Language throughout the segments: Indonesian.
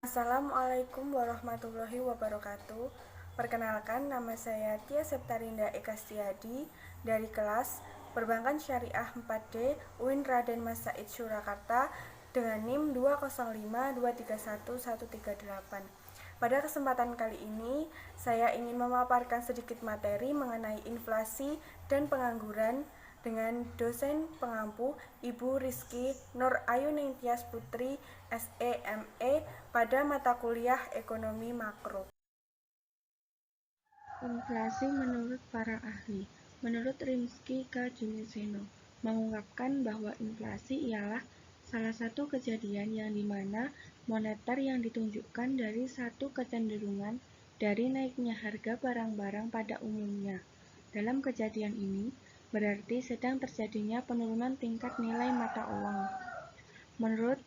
Assalamualaikum warahmatullahi wabarakatuh. Perkenalkan, nama saya Tia Septarinda Ekastiadi dari kelas Perbankan Syariah 4D UIN Raden Mas Said Surakarta dengan NIM 205231138. Pada kesempatan kali ini, saya ingin memaparkan sedikit materi mengenai inflasi dan pengangguran dengan dosen pengampu Ibu Rizky Nur Ayu Ningtyas Putri SEME pada mata kuliah Ekonomi Makro. Inflasi menurut para ahli. Menurut Rimsky K. Juneseno, mengungkapkan bahwa inflasi ialah salah satu kejadian yang dimana moneter yang ditunjukkan dari satu kecenderungan dari naiknya harga barang-barang pada umumnya. Dalam kejadian ini, berarti sedang terjadinya penurunan tingkat nilai mata uang. Menurut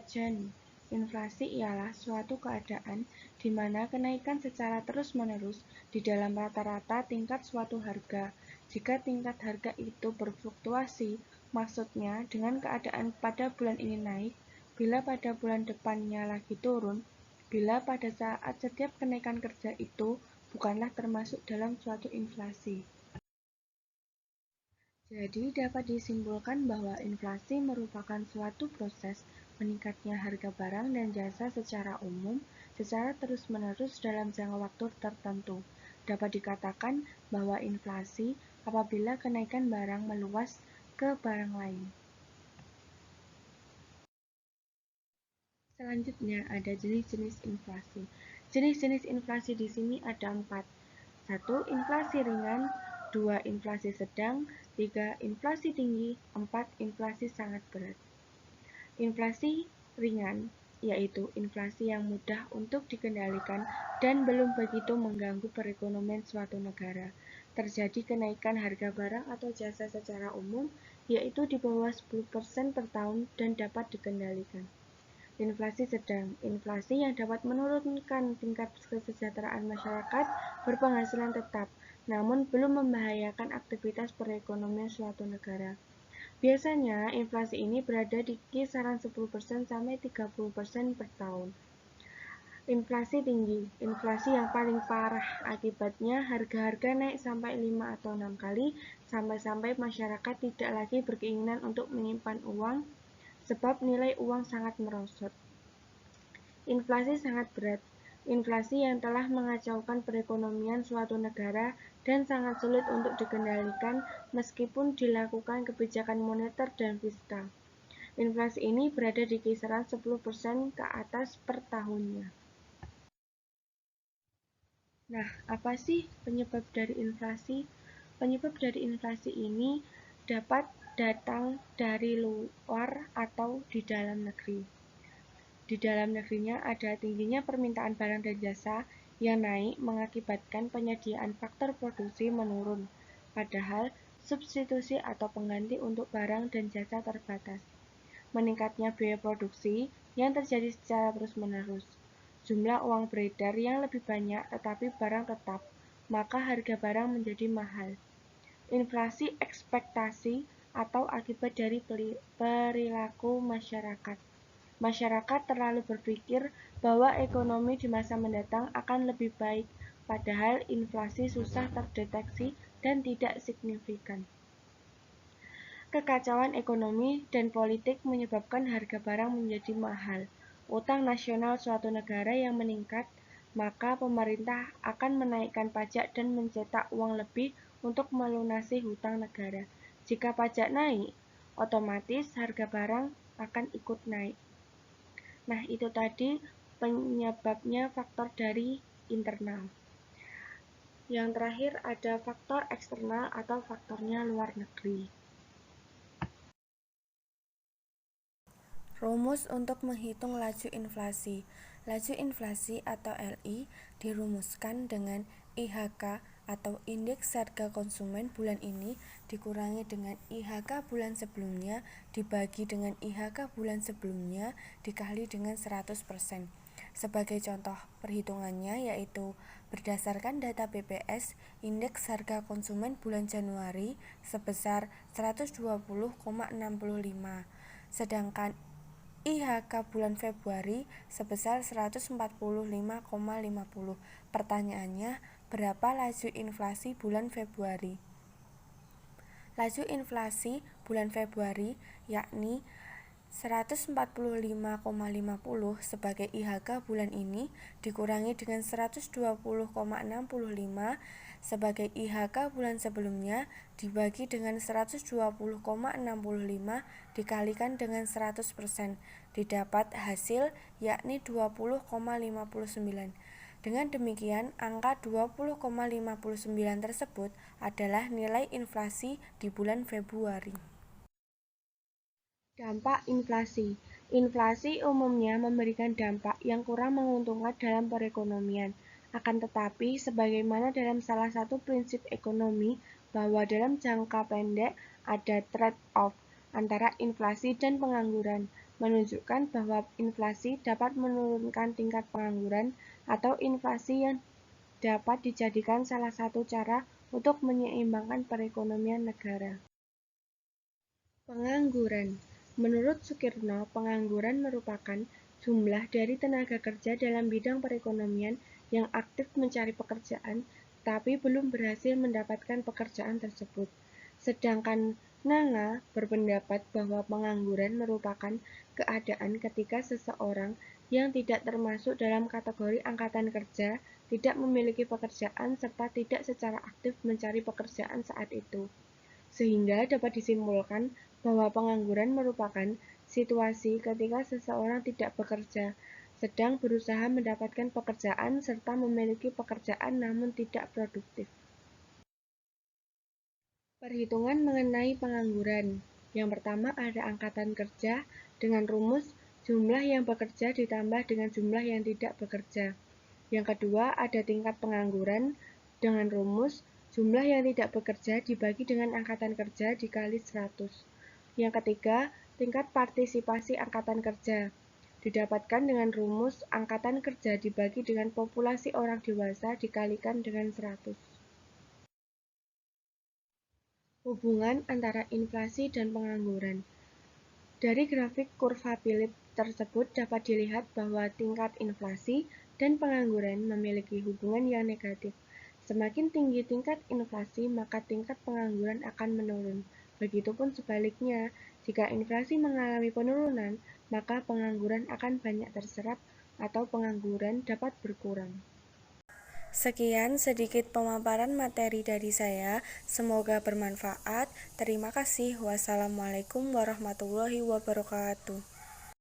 Jen, inflasi ialah suatu keadaan di mana kenaikan secara terus-menerus di dalam rata-rata tingkat suatu harga. Jika tingkat harga itu berfluktuasi, maksudnya dengan keadaan pada bulan ini naik, bila pada bulan depannya lagi turun, bila pada saat setiap kenaikan kerja itu bukanlah termasuk dalam suatu inflasi. Jadi dapat disimpulkan bahwa inflasi merupakan suatu proses meningkatnya harga barang dan jasa secara umum secara terus-menerus dalam jangka waktu tertentu. Dapat dikatakan bahwa inflasi apabila kenaikan barang meluas ke barang lain. Selanjutnya ada jenis-jenis inflasi. Jenis-jenis inflasi di sini ada 4. 1. Inflasi ringan, 2. Inflasi sedang, 3. Inflasi tinggi, 4. Inflasi sangat berat. Inflasi ringan yaitu inflasi yang mudah untuk dikendalikan dan belum begitu mengganggu perekonomian suatu negara. Terjadi kenaikan harga barang atau jasa secara umum yaitu di bawah 10% per tahun dan dapat dikendalikan. Inflasi sedang, inflasi yang dapat menurunkan tingkat kesejahteraan masyarakat berpenghasilan tetap, namun belum membahayakan aktivitas perekonomian suatu negara. Biasanya, inflasi ini berada di kisaran 10% sampai 30% per tahun. Inflasi tinggi, inflasi yang paling parah, akibatnya harga-harga naik sampai 5 atau 6 kali, sampai-sampai masyarakat tidak lagi berkeinginan untuk menyimpan uang, sebab nilai uang sangat merosot. Inflasi sangat berat, inflasi yang telah mengacaukan perekonomian suatu negara dan sangat sulit untuk dikendalikan meskipun dilakukan kebijakan moneter dan fiskal. Inflasi ini berada di kisaran 10% ke atas per tahunnya. Nah, apa sih penyebab dari inflasi? Penyebab dari inflasi ini dapat datang dari luar atau di dalam negeri. Di dalam negerinya ada tingginya permintaan barang dan jasa yang naik mengakibatkan penyediaan faktor produksi menurun, padahal substitusi atau pengganti untuk barang dan jasa terbatas. Meningkatnya biaya produksi yang terjadi secara terus-menerus. Jumlah uang beredar yang lebih banyak tetapi barang tetap, maka harga barang menjadi mahal. Inflasi ekspektasi atau akibat dari perilaku masyarakat. Masyarakat terlalu berpikir bahwa ekonomi di masa mendatang akan lebih baik, padahal inflasi susah terdeteksi dan tidak signifikan. Kekacauan ekonomi dan politik menyebabkan harga barang menjadi mahal. Utang nasional suatu negara yang meningkat, maka pemerintah akan menaikkan pajak dan mencetak uang lebih untuk melunasi hutang negara. Jika pajak naik, otomatis harga barang akan ikut naik. Nah, itu tadi penyebabnya faktor dari internal. Yang terakhir ada faktor eksternal atau faktornya luar negeri. Rumus untuk menghitung laju inflasi. Laju inflasi atau LI dirumuskan dengan IHK atau Indeks Harga Konsumen bulan ini dikurangi dengan IHK bulan sebelumnya dibagi dengan IHK bulan sebelumnya dikali dengan 100%. Sebagai contoh perhitungannya yaitu berdasarkan data BPS, Indeks Harga Konsumen bulan Januari sebesar 120,65, sedangkan IHK bulan Februari sebesar 145,50. Pertanyaannya, berapa laju inflasi bulan Februari? Laju inflasi bulan Februari yakni 145,50 sebagai IHK bulan ini dikurangi dengan 120,65 sebagai IHK bulan sebelumnya dibagi dengan 120,65 dikalikan dengan 100%, didapat hasil yakni 20,59. Dengan demikian, angka 20,59 tersebut adalah nilai inflasi di bulan Februari. Dampak inflasi. Inflasi umumnya memberikan dampak yang kurang menguntungkan dalam perekonomian. Akan tetapi, sebagaimana dalam salah satu prinsip ekonomi, bahwa dalam jangka pendek ada trade-off antara inflasi dan pengangguran, menunjukkan bahwa inflasi dapat menurunkan tingkat pengangguran atau inflasi yang dapat dijadikan salah satu cara untuk menyeimbangkan perekonomian negara. Pengangguran. Menurut Sukirno, pengangguran merupakan jumlah dari tenaga kerja dalam bidang perekonomian yang aktif mencari pekerjaan, tapi belum berhasil mendapatkan pekerjaan tersebut. Sedangkan Nanga berpendapat bahwa pengangguran merupakan keadaan ketika seseorang yang tidak termasuk dalam kategori angkatan kerja tidak memiliki pekerjaan serta tidak secara aktif mencari pekerjaan saat itu. Sehingga dapat disimpulkan bahwa pengangguran merupakan situasi ketika seseorang tidak bekerja, sedang berusaha mendapatkan pekerjaan serta memiliki pekerjaan namun tidak produktif. Perhitungan mengenai pengangguran. Yang pertama ada angkatan kerja dengan rumus jumlah yang bekerja ditambah dengan jumlah yang tidak bekerja. Yang kedua ada tingkat pengangguran dengan rumus jumlah yang tidak bekerja dibagi dengan angkatan kerja dikali 100. Yang ketiga, tingkat partisipasi angkatan kerja didapatkan dengan rumus angkatan kerja dibagi dengan populasi orang dewasa dikalikan dengan 100. Hubungan antara inflasi dan pengangguran. Dari grafik kurva Philip tersebut dapat dilihat bahwa tingkat inflasi dan pengangguran memiliki hubungan yang negatif. Semakin tinggi tingkat inflasi, maka tingkat pengangguran akan menurun. Begitupun sebaliknya, jika inflasi mengalami penurunan, maka pengangguran akan banyak terserap atau pengangguran dapat berkurang. Sekian sedikit pemaparan materi dari saya, semoga bermanfaat. Terima kasih. Wassalamualaikum warahmatullahi wabarakatuh.